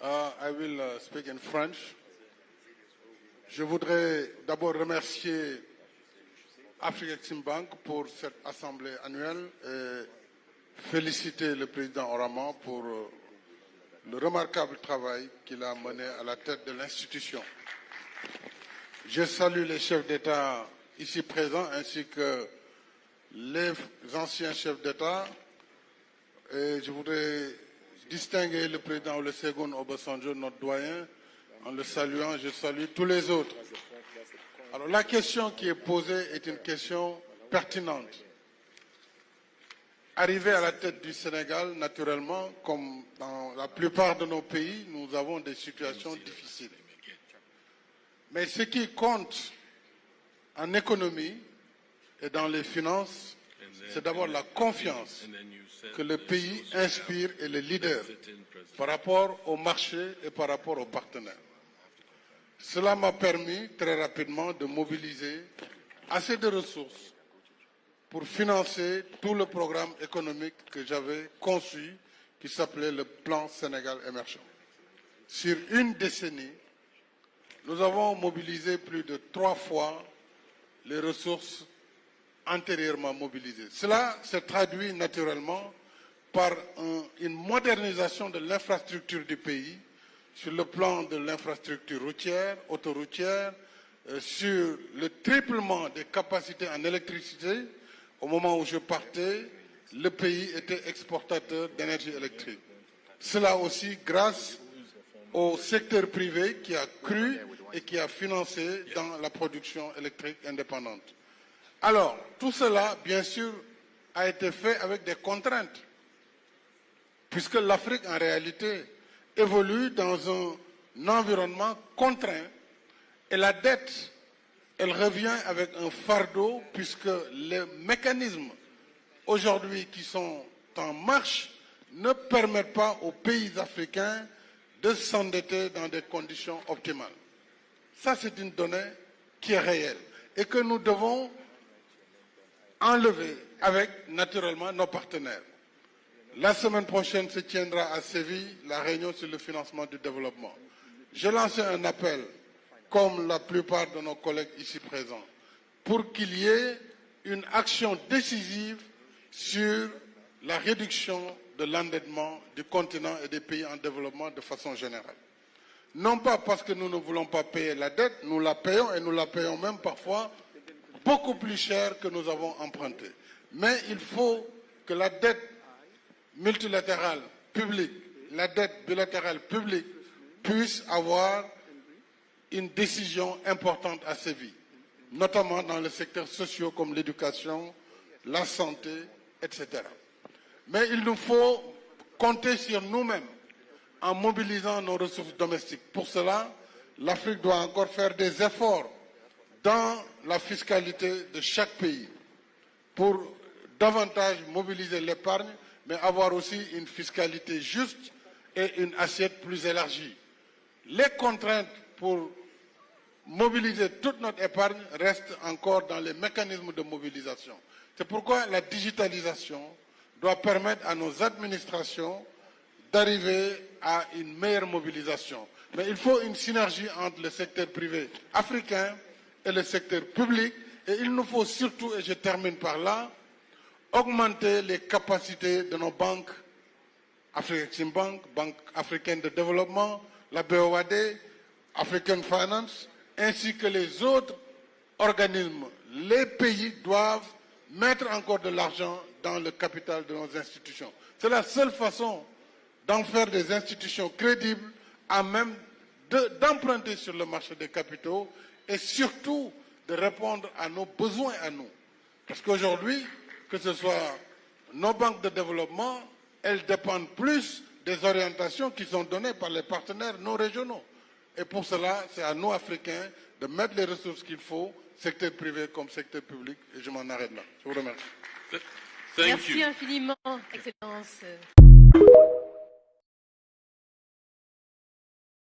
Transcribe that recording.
I will speak in French. Je voudrais d'abord remercier Afreximbank pour cette assemblée annuelle et féliciter le président Oraman pour le remarquable travail qu'il a mené à la tête de l'institution. Je salue les chefs d'État ici présents ainsi que les anciens chefs d'État et je voudrais distinguer le président Olusegun Obasanjo, notre doyen. En le saluant, je salue tous les autres. Alors la question qui est posée est une question pertinente. Arrivé à la tête du Sénégal, naturellement, comme dans la plupart de nos pays, nous avons des situations difficiles. Mais ce qui compte en économie et dans les finances, c'est d'abord la confiance que le pays inspire et les leaders par rapport au marché et par rapport aux partenaires. Cela m'a permis très rapidement de mobiliser assez de ressources pour financer tout le programme économique que j'avais conçu, qui s'appelait le Plan Sénégal émergent. Sur une décennie, nous avons mobilisé plus de 3 fois les ressources antérieurement mobilisées. Cela se traduit naturellement par une modernisation de l'infrastructure du pays, sur le plan de l'infrastructure routière, autoroutière, sur le triplement des capacités en électricité. Au moment où je partais, le pays était exportateur d'énergie électrique. Cela aussi grâce au secteur privé qui a cru et qui a financé dans la production électrique indépendante. Alors, tout cela, bien sûr, a été fait avec des contraintes, puisque l'Afrique, en réalité, évolue dans un environnement contraint et la dette, elle revient avec un fardeau puisque les mécanismes aujourd'hui qui sont en marche ne permettent pas aux pays africains de s'endetter dans des conditions optimales. Ça, c'est une donnée qui est réelle et que nous devons enlever avec naturellement nos partenaires. La semaine prochaine se tiendra à Séville la réunion sur le financement du développement. J'ai lancé un appel, comme la plupart de nos collègues ici présents, pour qu'il y ait une action décisive sur la réduction de l'endettement du continent et des pays en développement de façon générale. Non pas parce que nous ne voulons pas payer la dette, nous la payons et nous la payons même parfois beaucoup plus cher que nous avons emprunté. Mais il faut que la dette multilatérale publique, la dette bilatérale publique puisse avoir une décision importante à Séville, notamment dans les secteurs sociaux comme l'éducation, la santé, etc. Mais il nous faut compter sur nous-mêmes en mobilisant nos ressources domestiques. Pour cela, l'Afrique doit encore faire des efforts dans la fiscalité de chaque pays pour davantage mobiliser l'épargne, mais avoir aussi une fiscalité juste et une assiette plus élargie. Les contraintes pour mobiliser toute notre épargne restent encore dans les mécanismes de mobilisation. C'est pourquoi la digitalisation doit permettre à nos administrations d'arriver à une meilleure mobilisation. Mais il faut une synergie entre le secteur privé africain et le secteur public. Et il nous faut surtout, et je termine par là, augmenter les capacités de nos banques, Afreximbank, Banque africaine de développement, la BOAD, African Finance, ainsi que les autres organismes. Les pays doivent mettre encore de l'argent dans le capital de nos institutions. C'est la seule façon d'en faire des institutions crédibles à même d'emprunter sur le marché des capitaux et surtout de répondre à nos besoins à nous. Parce qu'aujourd'hui, que ce soit nos banques de développement, elles dépendent plus des orientations qui sont données par les partenaires non régionaux. Et pour cela, c'est à nous, Africains, de mettre les ressources qu'il faut, secteur privé comme secteur public, et je m'en arrête là. Je vous remercie. Merci infiniment, Excellence.